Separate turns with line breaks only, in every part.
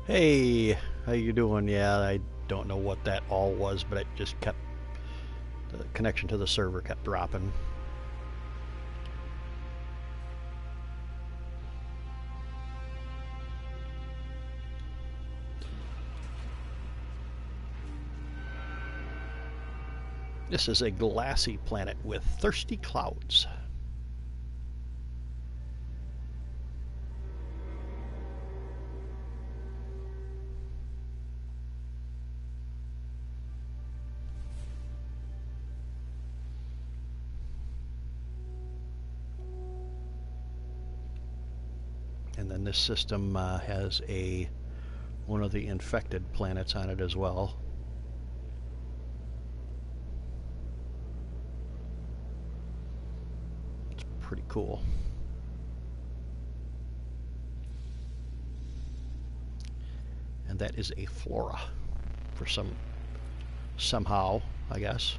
Hey, how you doing? Yeah, I don't know what that all was, but it just kept the connection to the server kept dropping. This is a glassy planet with thirsty clouds. And then this system has a one of the infected planets on it as well. It's pretty cool. And that is a flora for somehow, I guess.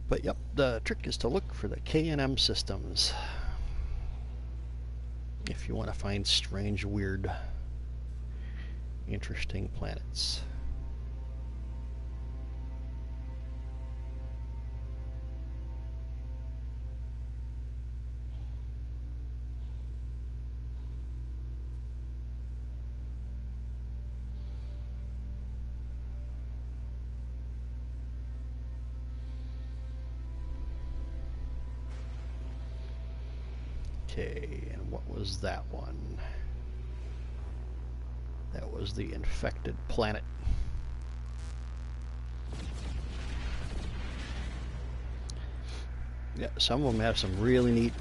But yep, the trick is to look for the K&M systems if you want to find strange, weird, interesting planets. Okay, and what was that one? That was the infected planet. Yeah, some of them have some really neat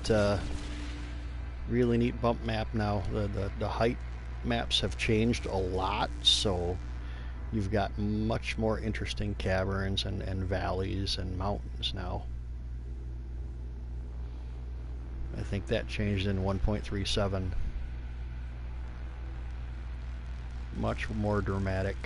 bump map now. The height maps have changed a lot, so you've got much more interesting caverns and valleys and mountains now. I think that changed in 1.37. Much more dramatic.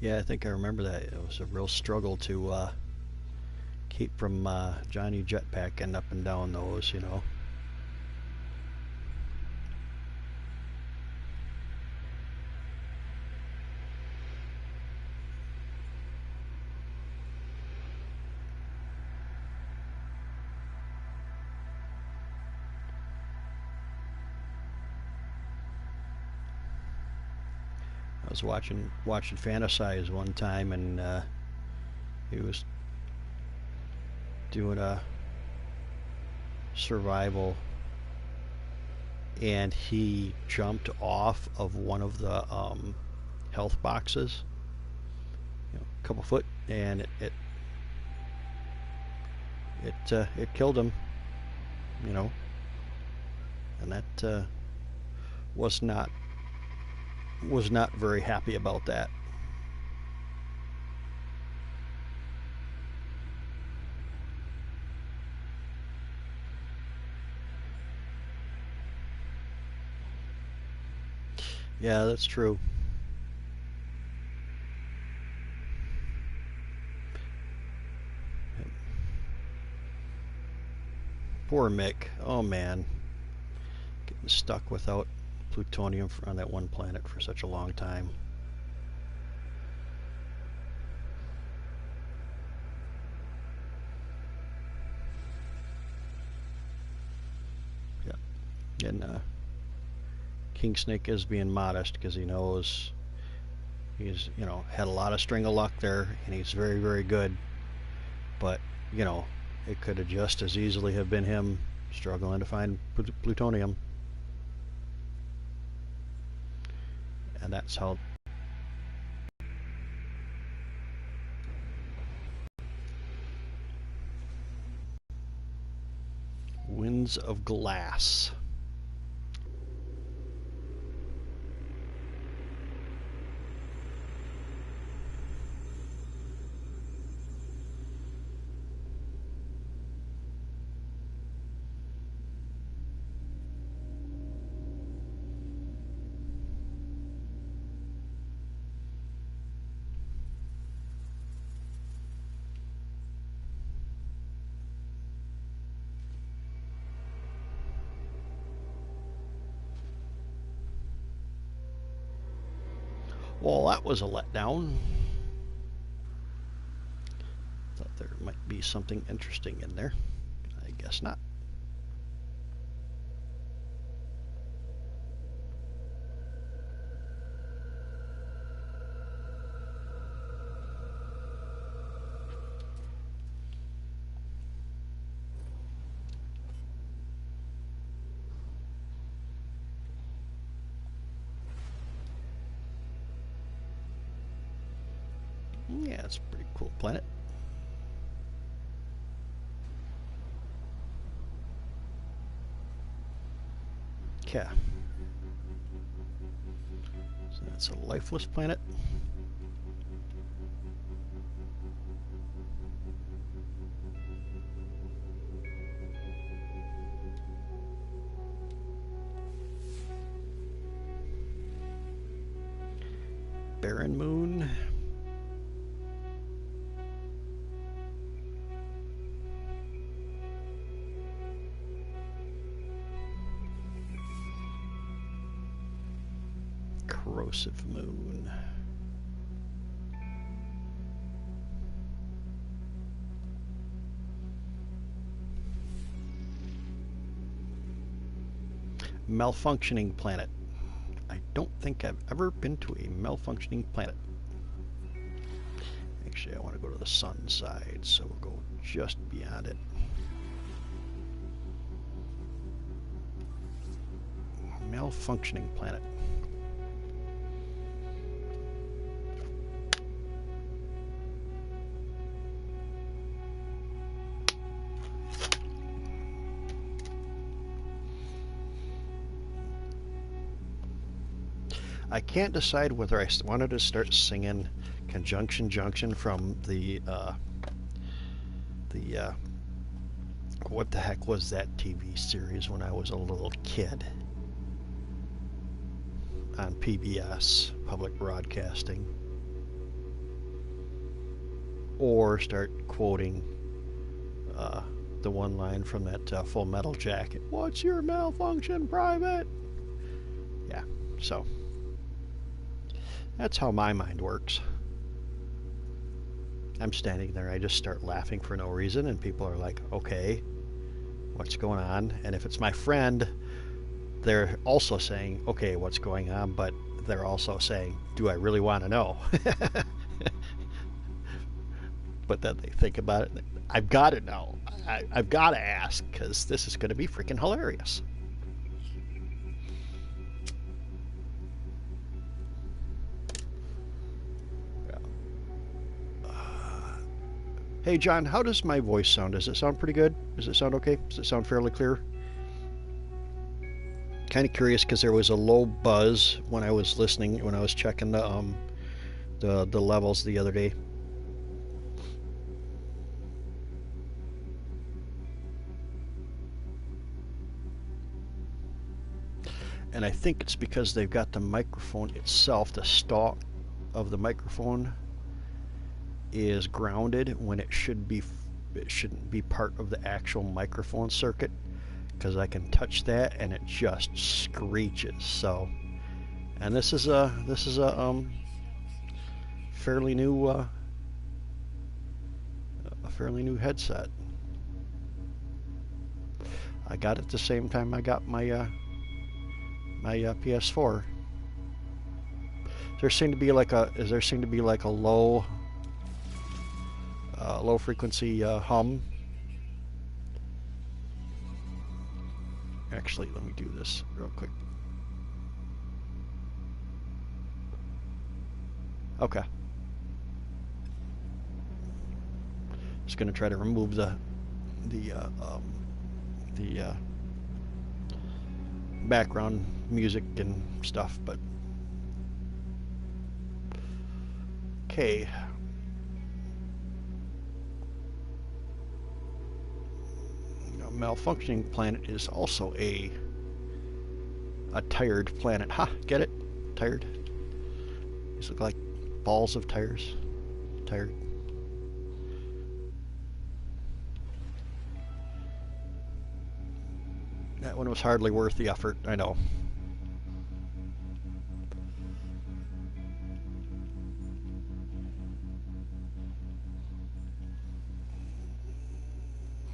Yeah, I think I remember that. It was a real struggle to keep from Johnny Jetpacking up and down those. I was watching Fantasize one time, and he was doing a survival and he jumped off of one of the health boxes, a couple foot, and it killed him, you know, and that was not very happy about that. Yeah, that's true. Poor Mick. Oh man, getting stuck without plutonium on that one planet for such a long time. Yeah, and King Snake is being modest because he knows he's had a lot of string of luck there, and he's very very good. But it could have just as easily have been him struggling to find plutonium, and that's how. Winds of Glass. Well, that was a letdown. Thought there might be something interesting in there. I guess not. Yeah, it's a pretty cool planet. Yeah. So that's a lifeless planet. Barren moon. Corrosive moon. Malfunctioning planet. I don't think I've ever been to a malfunctioning planet. Actually, I want to go to the sun side, so we'll go just beyond it. Malfunctioning planet. I can't decide whether I wanted to start singing Conjunction Junction from the what the heck was that TV series when I was a little kid on PBS, Public Broadcasting, or start quoting the one line from that Full Metal Jacket. What's your malfunction, Private? Yeah, so that's how my mind works. I'm standing there, I just start laughing for no reason, and people are like, okay, what's going on? And if it's my friend, they're also saying, okay, what's going on? But they're also saying, do I really want to know? But then they think about it, I've got to know. I've got to ask, because this is going to be freaking hilarious. Hey John, how does my voice sound? Does it sound pretty good? Does it sound okay? Does it sound fairly clear? Kind of curious because there was a low buzz when I was listening, when I was checking the levels the other day. And I think it's because they've got the microphone itself, the stalk of the microphone is grounded when it shouldn't be part of the actual microphone circuit, because I can touch that and it just screeches. So, and this is a fairly new headset. I got it the same time I got my PS4. There seemed to be like a low frequency hum. Actually, let me do this real quick. Okay. Just gonna try to remove the background music and stuff, but okay. Malfunctioning planet is also a tired planet. Ha! Get it? Tired. These look like balls of tires. Tired. That one was hardly worth the effort, I know.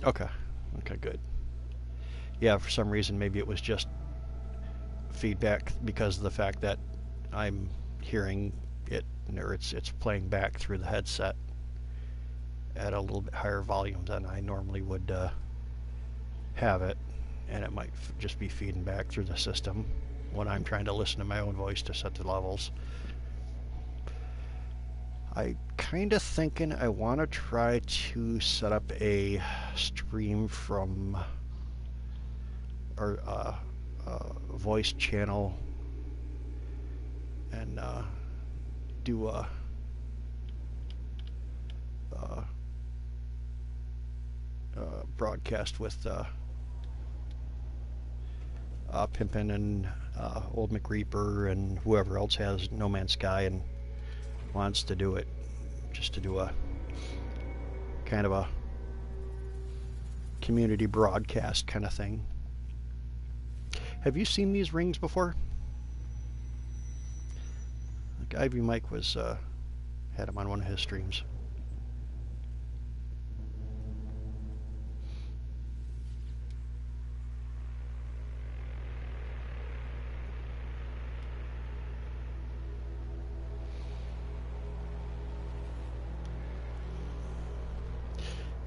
Okay. Okay, good. Yeah, for some reason maybe it was just feedback because of the fact that I'm hearing it, or it's playing back through the headset at a little bit higher volume than I normally would have it, and it might just be feeding back through the system when I'm trying to listen to my own voice to set the levels. I kind of thinking I want to try to set up a stream from our voice channel and do a broadcast with Pimpin and Old McReaper and whoever else has No Man's Sky and wants to do it, just to do a kind of a community broadcast kind of thing. Have you seen these rings before? Like Ivy Mike was had them on one of his streams.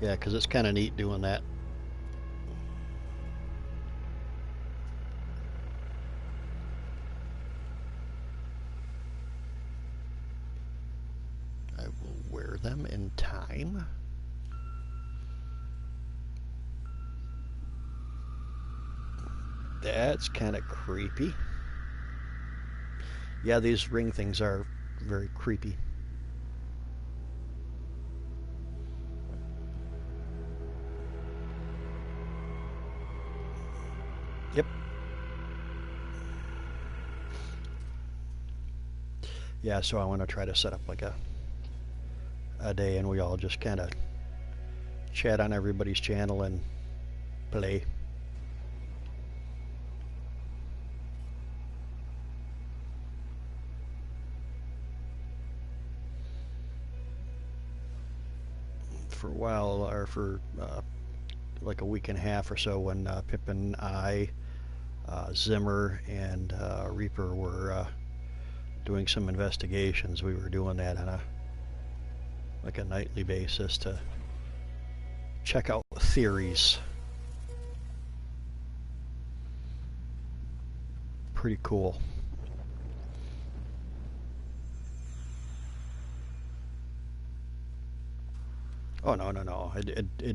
Yeah, because it's kind of neat doing that. I will wear them in time. That's kind of creepy. Yeah, these ring things are very creepy. Yep. Yeah, so I want to try to set up like a day and we all just kind of chat on everybody's channel and play. For a while, or for like a week and a half or so, when Pip and I, Zimmer and Reaper were doing some investigations, we were doing that on a nightly basis to check out theories. Pretty cool. Oh, no, no, no.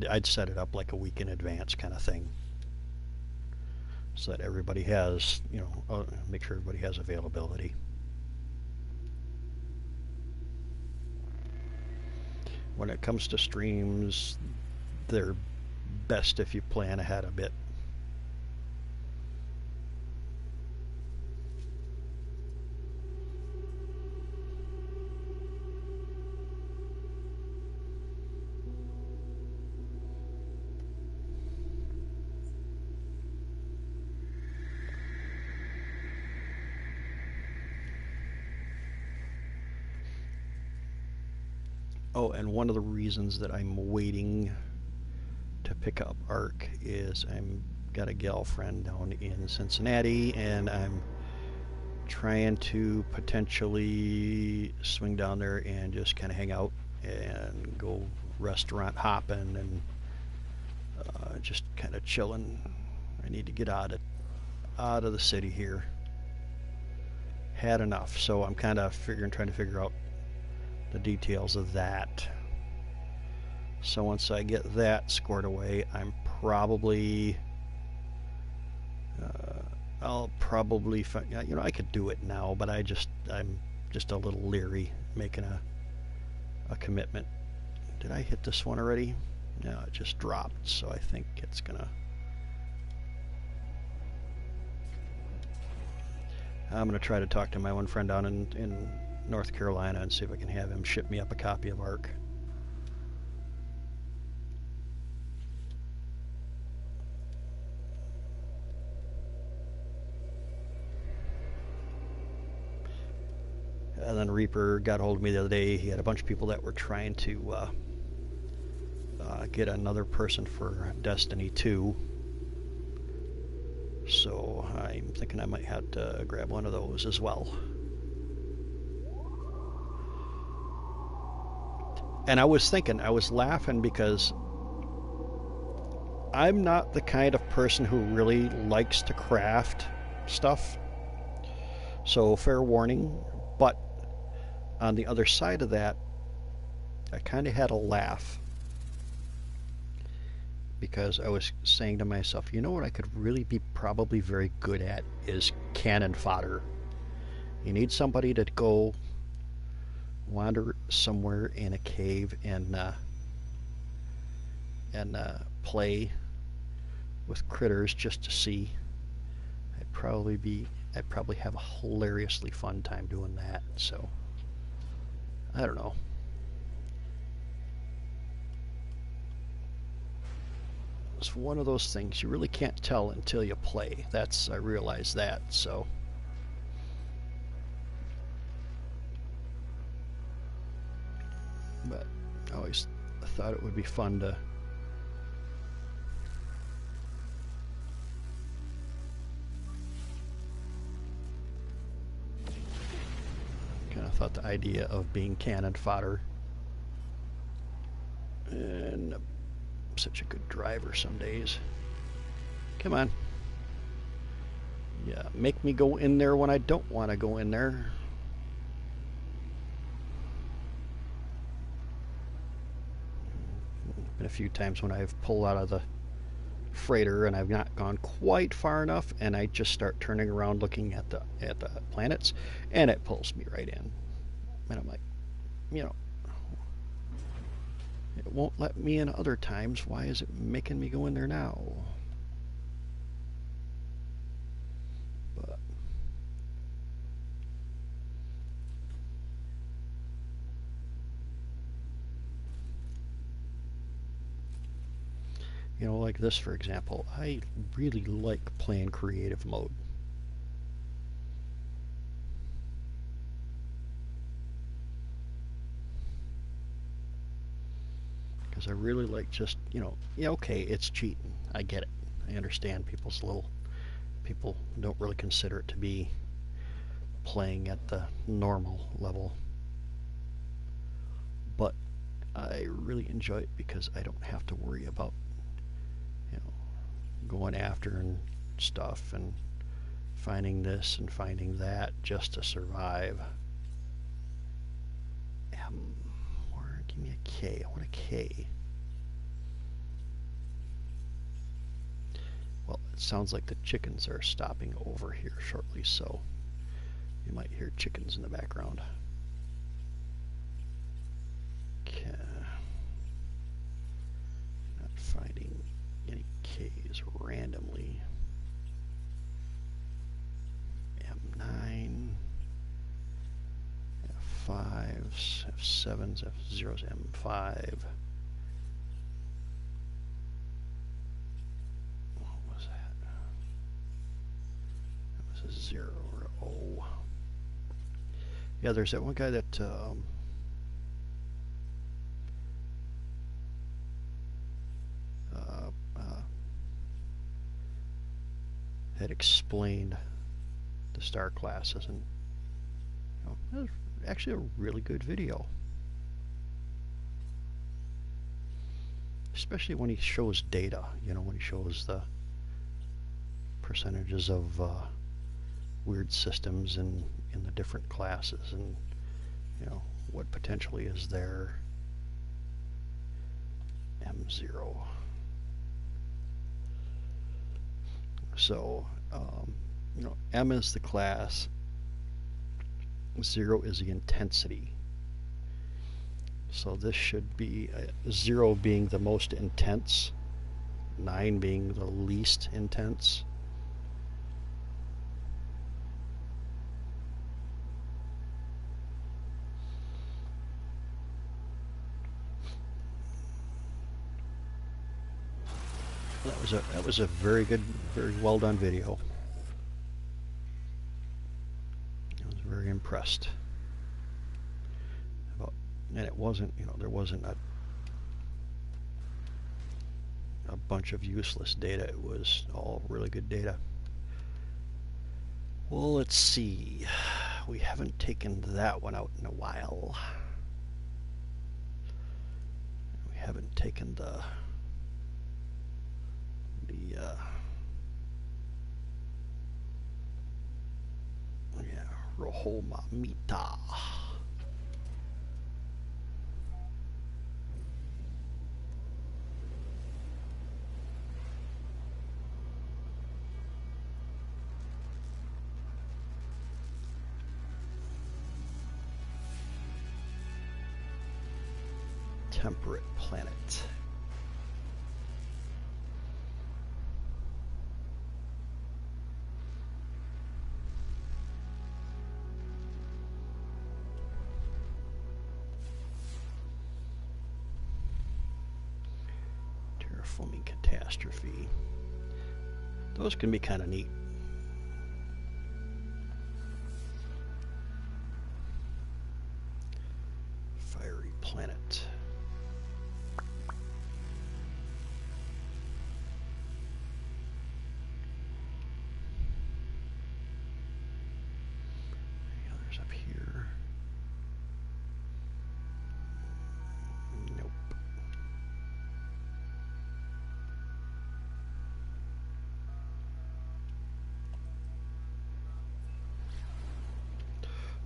I'd set it up like a week in advance kind of thing, so that everybody has, make sure everybody has availability. When it comes to streams, they're best if you plan ahead a bit. Oh, and one of the reasons that I'm waiting to pick up Arc is I'm got a gal friend down in Cincinnati, and I'm trying to potentially swing down there and just kind of hang out and go restaurant hopping and just kind of chilling. I need to get out of the city here. Had enough, so I'm kind of trying to figure out the details of that. So once I get that scored away, I'm probably I'll probably find, I could do it now, but I'm just a little leery making a commitment. Did I hit this one already? No, it just dropped, so I think it's gonna. I'm gonna try to talk to my one friend down in North Carolina and see if I can have him ship me up a copy of Arc. And then Reaper got a hold of me the other day. He had a bunch of people that were trying to get another person for Destiny 2. So I'm thinking I might have to grab one of those as well. And I was laughing because I'm not the kind of person who really likes to craft stuff. So fair warning. But on the other side of that, I kind of had a laugh because I was saying to myself, you know what I could really be probably very good at is cannon fodder. You need somebody to go wander somewhere in a cave and play with critters just to see. I'd probably have a hilariously fun time doing that. So I don't know. It's one of those things you really can't tell until you play. I realize that. So but I always thought it would be fun to kind of thought the idea of being cannon fodder, and such a good driver some days. Come on. Yeah, make me go in there when I don't want to go in there. Been a few times when I've pulled out of the freighter and I've not gone quite far enough, and I just start turning around looking at the planets, and it pulls me right in. And I'm like, it won't let me in other times. Why is it making me go in there now? But like this, for example, I really like playing creative mode. Because I really like just, okay, it's cheating. I get it. I understand people don't really consider it to be playing at the normal level. But I really enjoy it because I don't have to worry about, going after and stuff and finding this and finding that just to survive. Give me a K. I want a K. Well, it sounds like the chickens are stopping over here shortly, so you might hear chickens in the background. Okay. Not finding any K's randomly. M9, F5s, F7s, F0s, M5. What was that? That was a 0 or an O. Yeah, there's that one guy that had explained the star classes, and it was actually a really good video, especially when he shows data. When he shows the percentages of weird systems in the different classes, and what potentially is there. M0. So M is the class, 0 is the intensity. So this should be 0 being the most intense, 9 being the least intense. That was a very good, very well done video. I was very impressed. And it wasn't, there wasn't a bunch of useless data. It was all really good data. Well, let's see. We haven't taken that one out in a while. We haven't taken the Rojo Mamita. Temperate planet. Terraforming catastrophe. Those can be kind of neat. Fiery planet.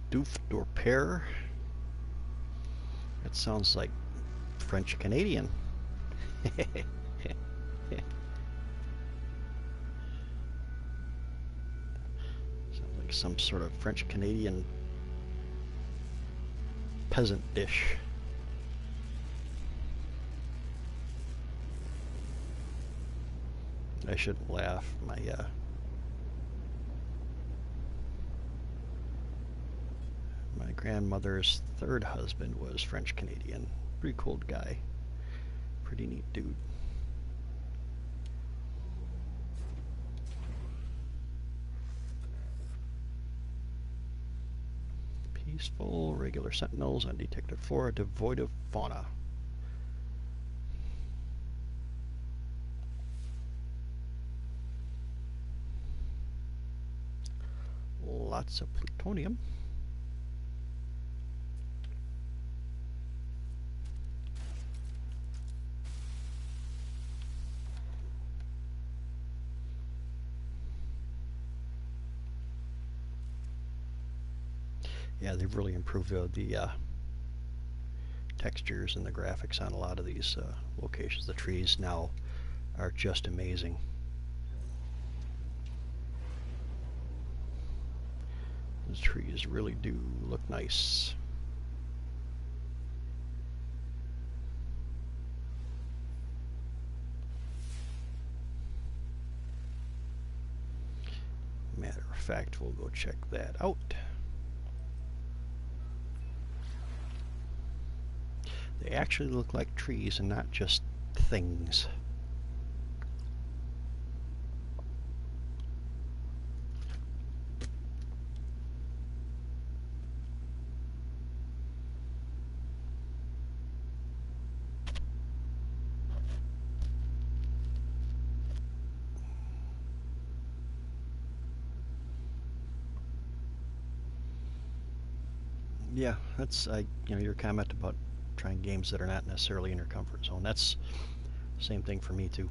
Doof Dorpair. That sounds like French Canadian. Sounds like some sort of French Canadian peasant dish. I shouldn't laugh. My grandmother's third husband was French Canadian. Pretty cool guy. Pretty neat dude. Peaceful, regular sentinels, undetected flora, devoid of fauna. Lots of plutonium. Yeah, they've really improved the textures and the graphics on a lot of these locations. The trees now are just amazing. The trees really do look nice. Matter of fact, we'll go check that out. They actually look like trees and not just things. Yeah, that's your comment about trying games that are not necessarily in your comfort zone. That's the same thing for me too.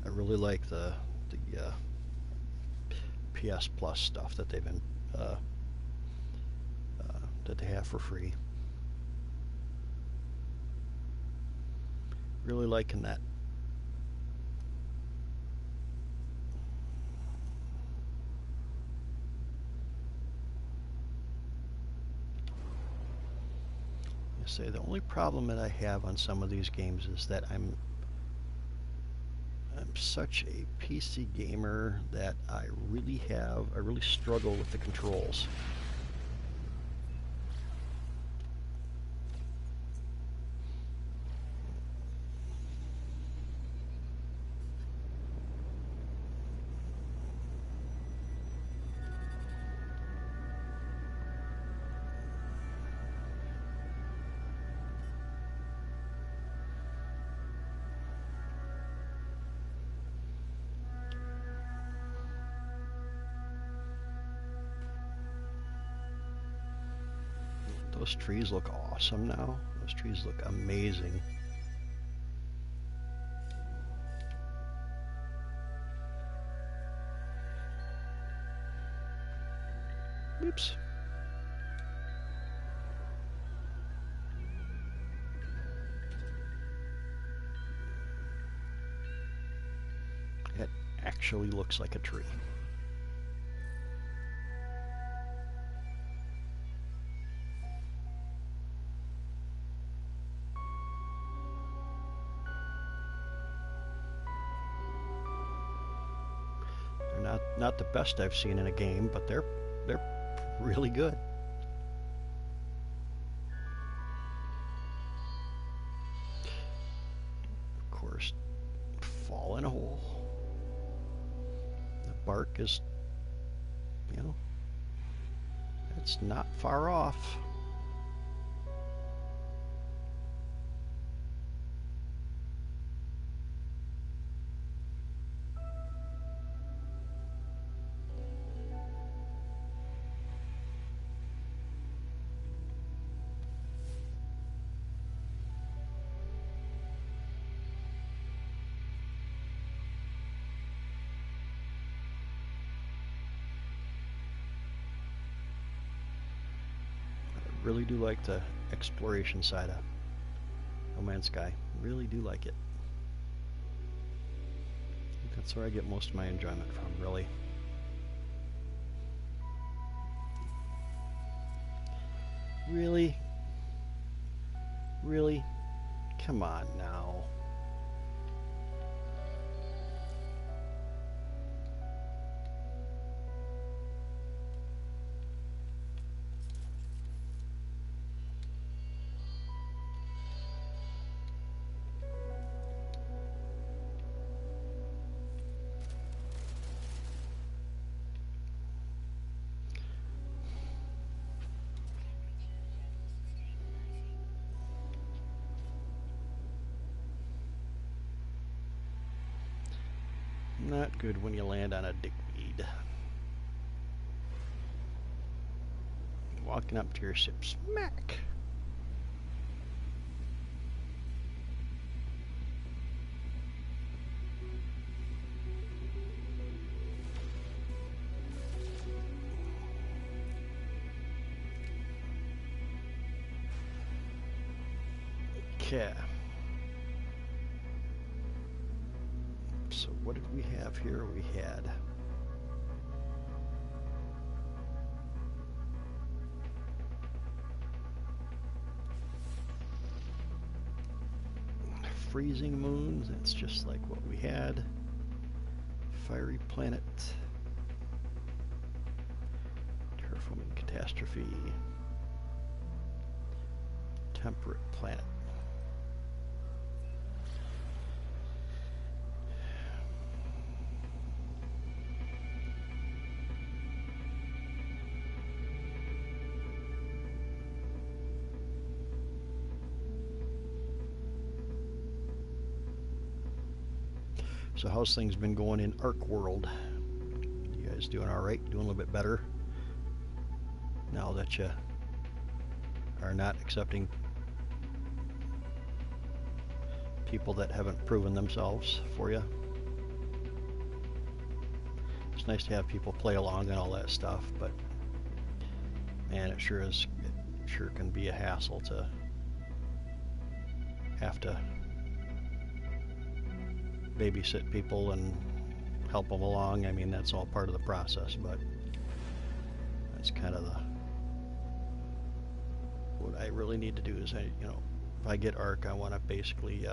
I really like the PS Plus stuff that they've been uh, that they have for free. Really liking that. I say the only problem that I have on some of these games is that I'm such a PC gamer that I really struggle with the controls. Those trees look awesome now. Those trees look amazing. Oops. It actually looks like a tree. They're not the best I've seen in a game, but they're really good. Of course, fall in a hole. The bark is, it's not far off. Really do like the exploration side of No Man's Sky. Really do like it. I think that's where I get most of my enjoyment from, really. Really? Really? Come on now. Not good when you land on a dickweed. Walking up to your ship, smack! Okay. So what did we have here? We had freezing moons. That's just like what we had. Fiery planet. Terraforming catastrophe. Temperate planet. So how's things been going in Ark World? You guys doing all right? Doing a little bit better now that you are not accepting people that haven't proven themselves for you? It's nice to have people play along and all that stuff, but man, it sure can be a hassle to have to babysit people and help them along. I mean, that's all part of the process, but that's kind of what I really need to do is if I get Ark, I want to basically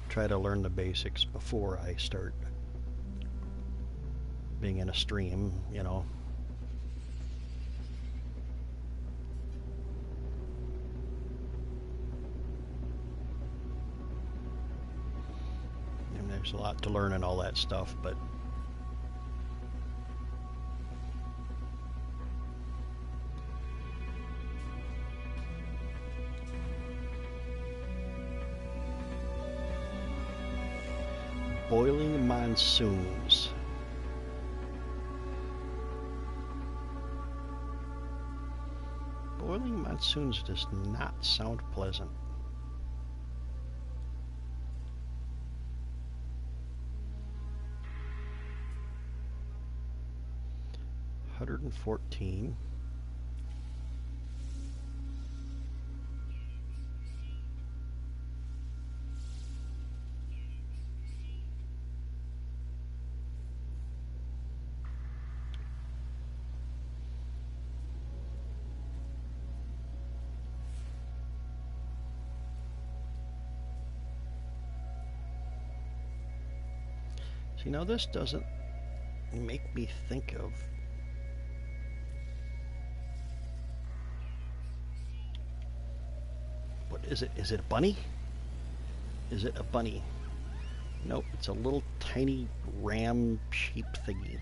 try to learn the basics before I start being in a stream, There's a lot to learn and all that stuff, but boiling monsoons. Boiling monsoons does not sound pleasant. $114. See, now this doesn't make me think of what is it? Is it a bunny? Is it a bunny? Nope, it's a little tiny ram sheep thingy.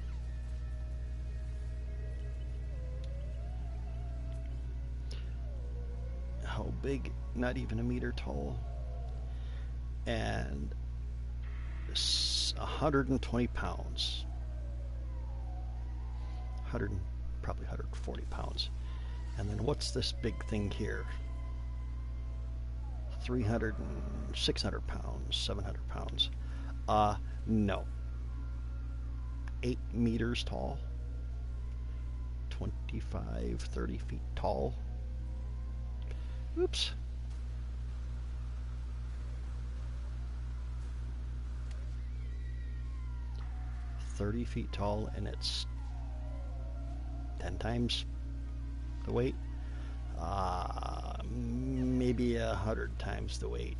How big? Not even a meter tall. And 120 pounds. Probably 140 pounds. And then what's this big thing here? 300 and 600 pounds, 700 pounds. No. 8 meters tall. 25, 30 feet tall. Oops. $30 feet tall, and it's 10 times the weight. Maybe 100 times the weight.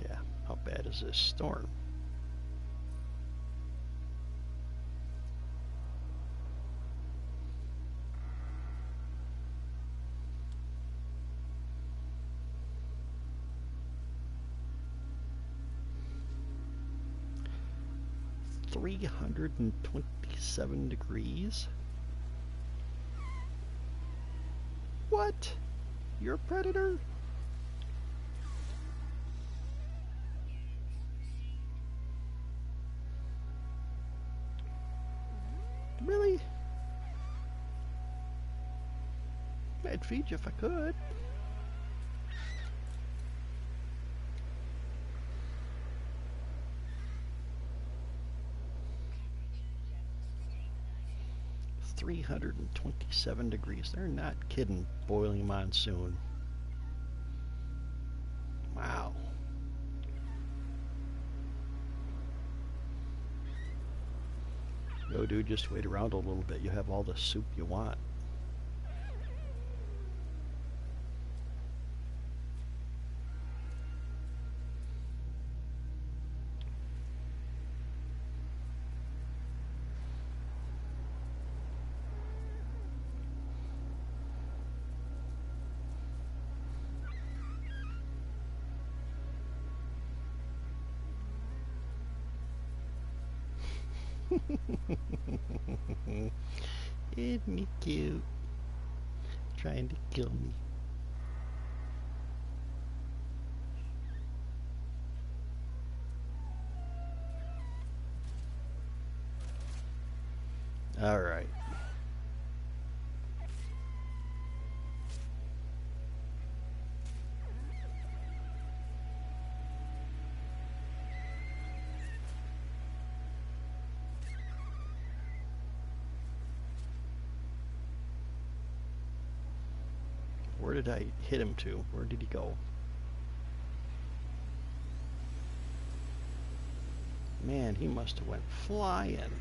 Yeah, how bad is this storm? $327 degrees. What? You're a predator? Really? I'd feed you if I could. $327. They're not kidding. Boiling monsoon. Wow. Yo, dude, just wait around a little bit. You have all the soup you want. Isn't he cute? Trying to kill me. All right. Where did I hit him to? Where did he go? Man, he must have went flying.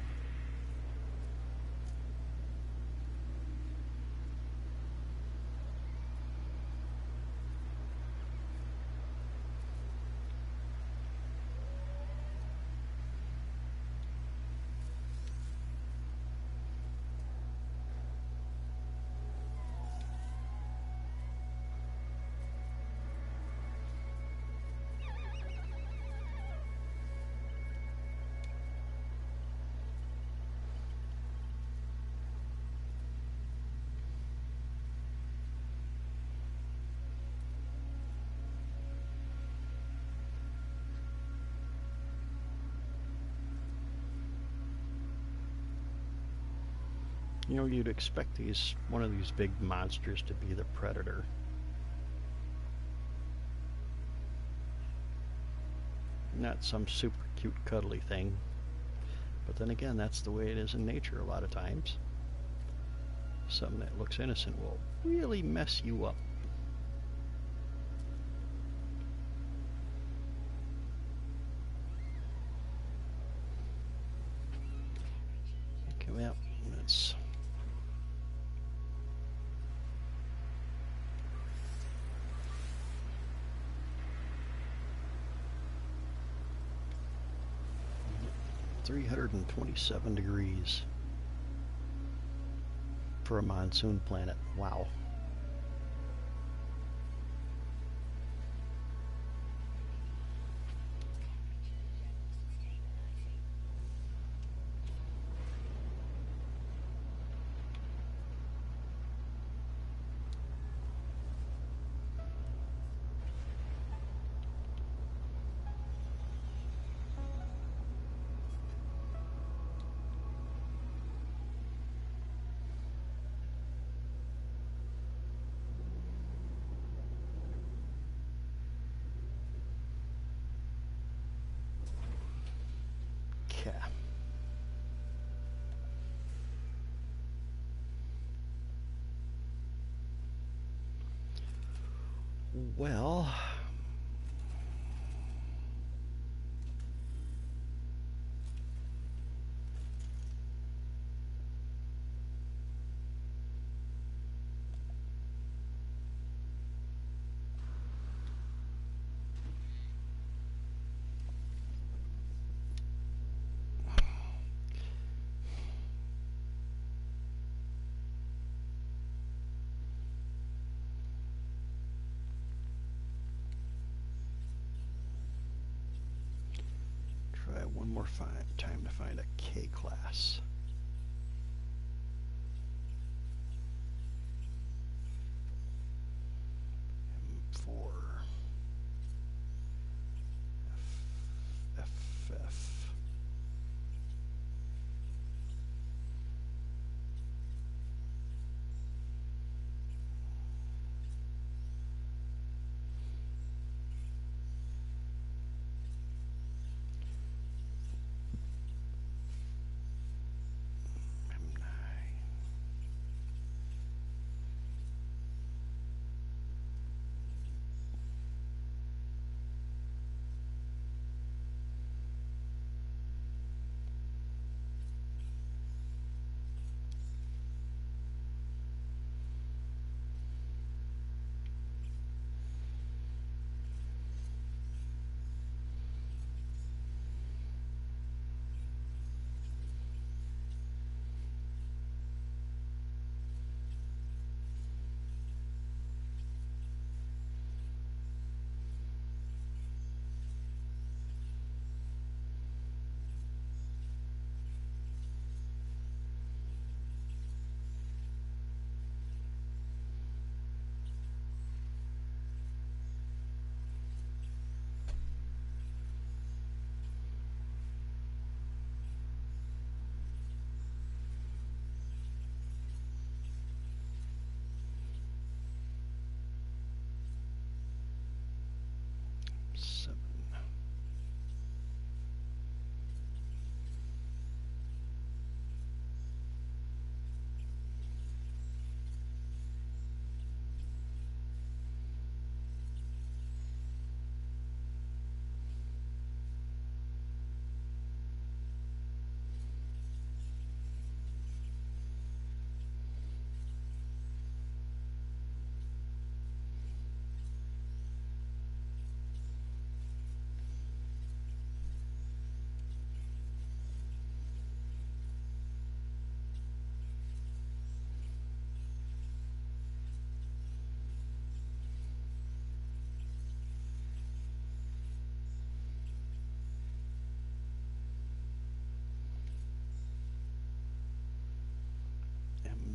You know, you'd expect one of these big monsters to be the predator. Not some super cute cuddly thing. But then again, that's the way it is in nature a lot of times. Something that looks innocent will really mess you up. Okay, well, that's... $327 for a monsoon planet. Wow. Well, try one more time to find a K class. M4. FF.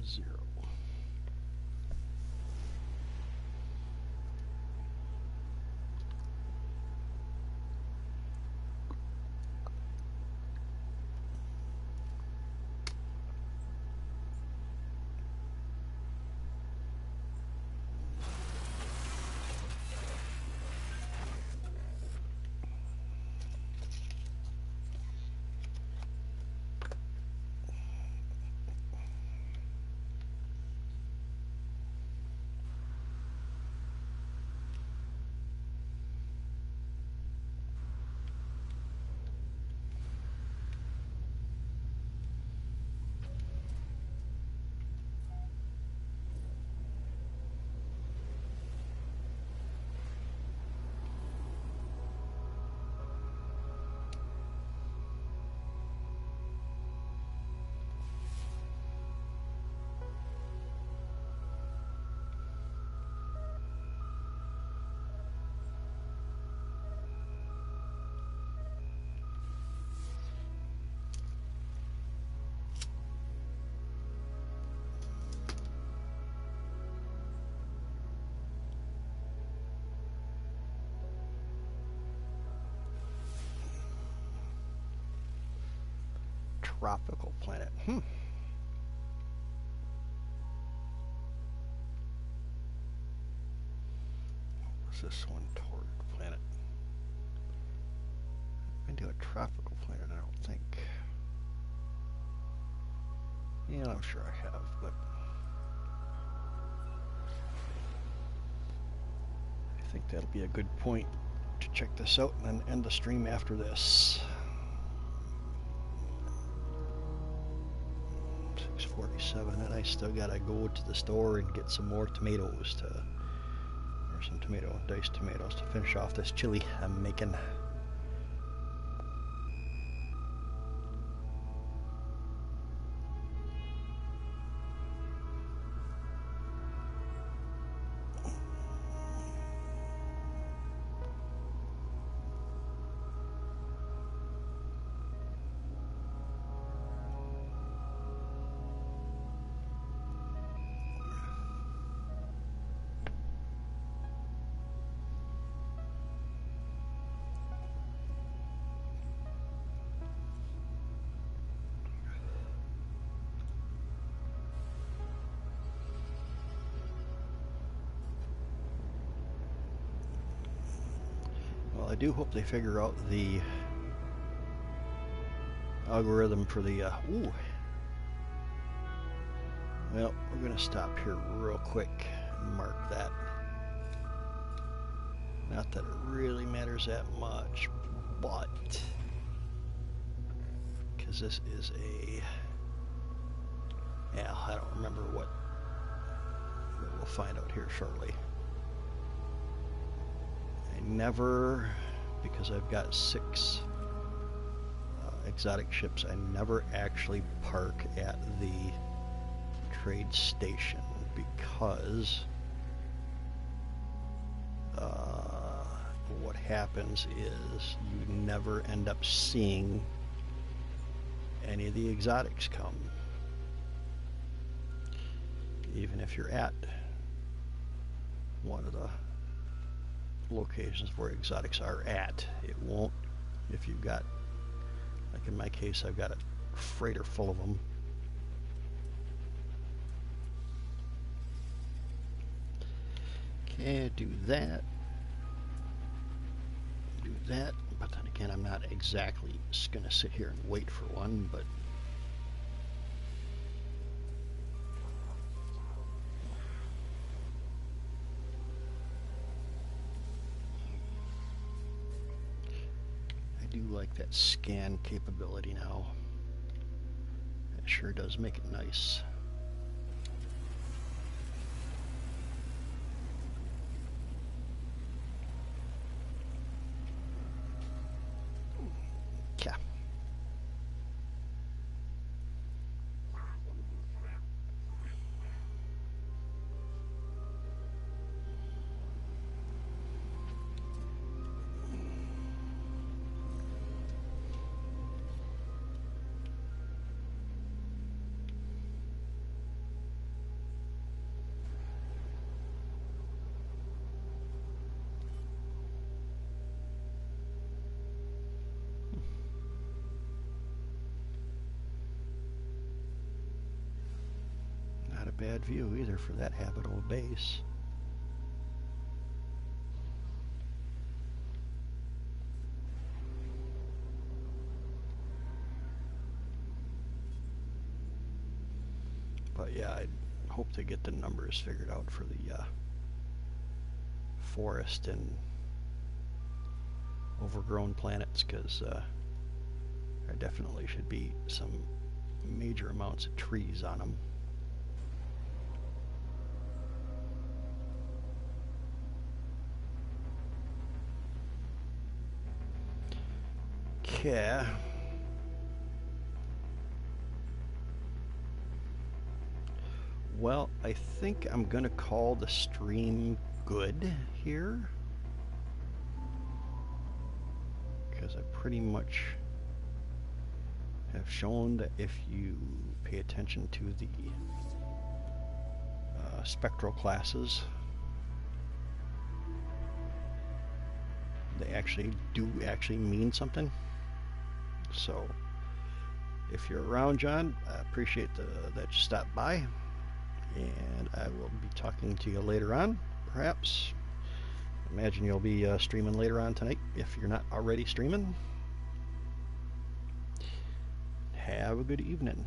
0. Tropical planet. What's this one? Torrid planet. Been to a tropical planet, I don't think. Yeah, I'm sure I have, but I think that'll be a good point to check this out and then end the stream after this. 6:47, and I still gotta go to the store and get some more tomatoes or some diced tomatoes to finish off this chili I'm making. I do hope they figure out the algorithm for the well, we're gonna stop here real quick and mark that. Not that it really matters that much, but because this is I don't remember what, but we'll find out here shortly. Never, because I've got 6 exotic ships, I never actually park at the trade station because what happens is you never end up seeing any of the exotics come, even if you're at one of the locations where exotics are at. It won't, if you've got, like in my case, I've got a freighter full of them. Okay, do that, but then again, I'm not exactly just gonna sit here and wait for one, but like that scan capability now. It sure does make it nice. Yeah. bad view either for that habitable base. But yeah, I hope to get the numbers figured out for the forest and overgrown planets, because there definitely should be some major amounts of trees on them. Okay. Well, I think I'm going to call the stream good here, because I pretty much have shown that if you pay attention to the spectral classes, they actually mean something. So if you're around, John, I appreciate that you stopped by, and I will be talking to you later on, perhaps. Imagine you'll be streaming later on tonight if you're not already streaming. Have a good evening.